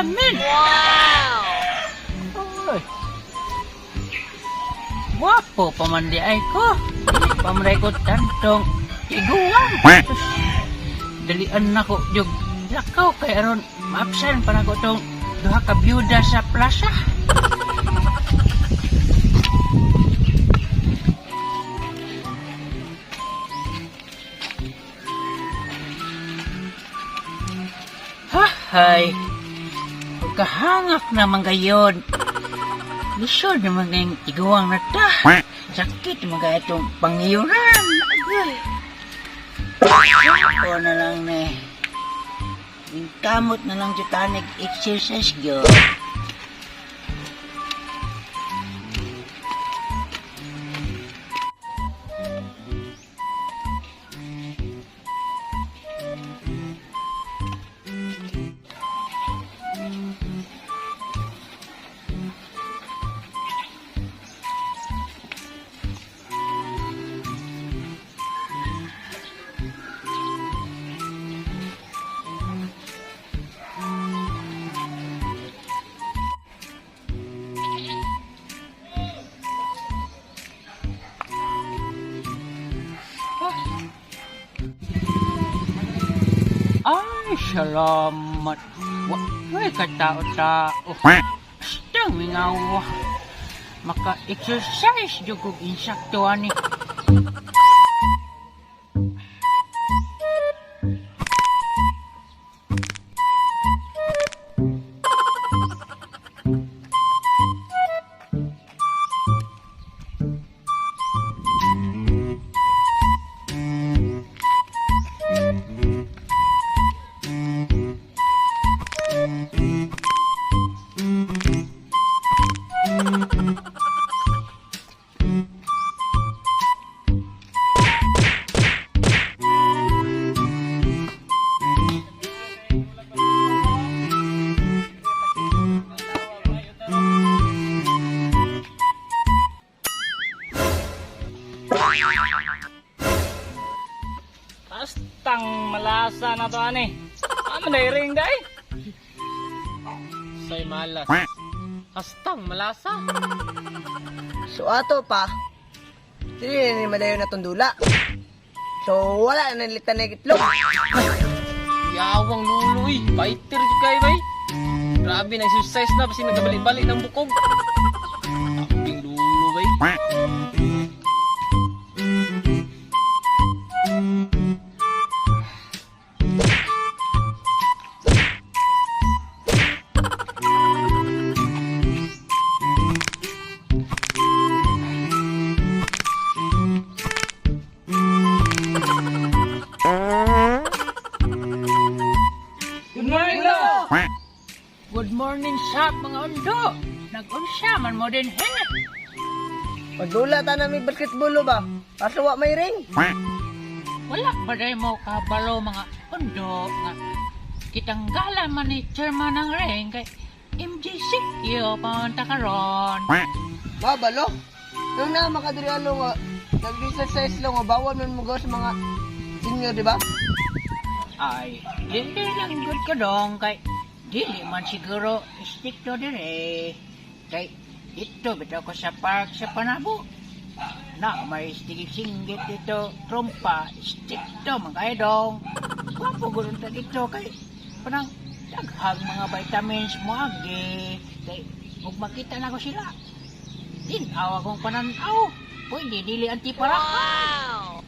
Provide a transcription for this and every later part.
amin. Wow! Oy. Wapo pamandi ay ko. Pamaray ko tantong tiguang. Dalian na ko yung lakaw kay aron maapsan pa na ko tong duha ka byuda sa plaza. Hay, pagkahangak naman gayon. Lisod naman ngayong tiguang na ta. Sakit naman kaya itong pangiyuran. Ako na lang na yung kamot na lang dyan tanig exercise yun. Ay, salamat. Wala katao-tao. Basta mingawa. Maka-exercise yung kong insakto, ani. Astang malasa na to, ani. Ano na ring day? Say malas. Astang malasa. So ato pa, dili ni madayon na tundula. So wala na nilitan na itlog. Yawang luluy. Fighter jud kay bay. Grabe na exercise na kasi nagabalik-balik ng bukog. Aping lulo bay. Good morning sa mga undo. Nag-unsya man mo din he. Pagdula ta na may basketball ba? Kaso wa may ring. Wala ba day mo kabalo mga undo nga kitanggalan man ni chairman ng ring kay MJC yo pamunta karon. Mabalo. Nung na makadiri ano nga nag-exercise lang nga bawal man mo gaw sa mga senior, di ba? Ay, dili lang good ka dong kay dili man siguro stick to dire. Kay dito bitaw ko sa park sa Panabo. Na may stick singgit dito trompa stick to man kay dong. Wapo gulong ta dito kay panang daghang mga vitamins mo agi. Kay ug makita na ko sila. Tinaw akong pananaw. Pwede dili antipara. Wow!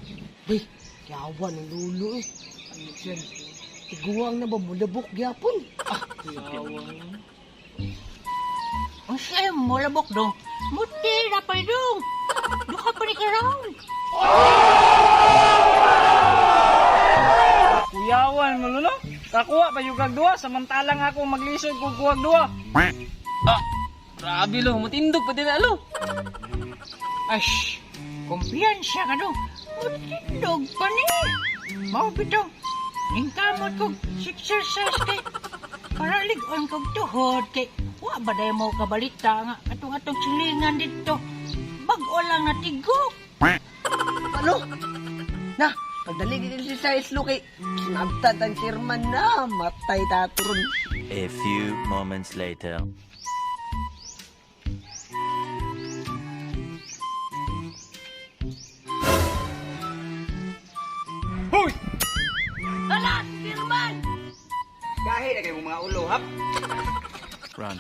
Bay, yawan ng lulo eh. Ano siya? Tiguang na ba mulabok gyapon? Yawang. Ang siya mo labok dong. Muti na pa dong. Duha pa ni karoon. Kuyawan mo lulo. Kakuha pa yung kagduwa samantalang ako maglisod kung kuwag duwa. Grabe lo, matindog pa din alo. Ash, kumpiyansya ka dong. Mutindog pa ni. Mao bitong. Ningkamot kong exercise kay para ligon kong tuhod kay wa ba day mo kabalita nga atong silingan dito. Bag-o lang natigok. Ano? Na, pagdali gid si sa islo kay sinabtan ang chairman na matay taturon. A few moments later. Hala, Sirman! Kahit na kayo mga ulo, hap. Run.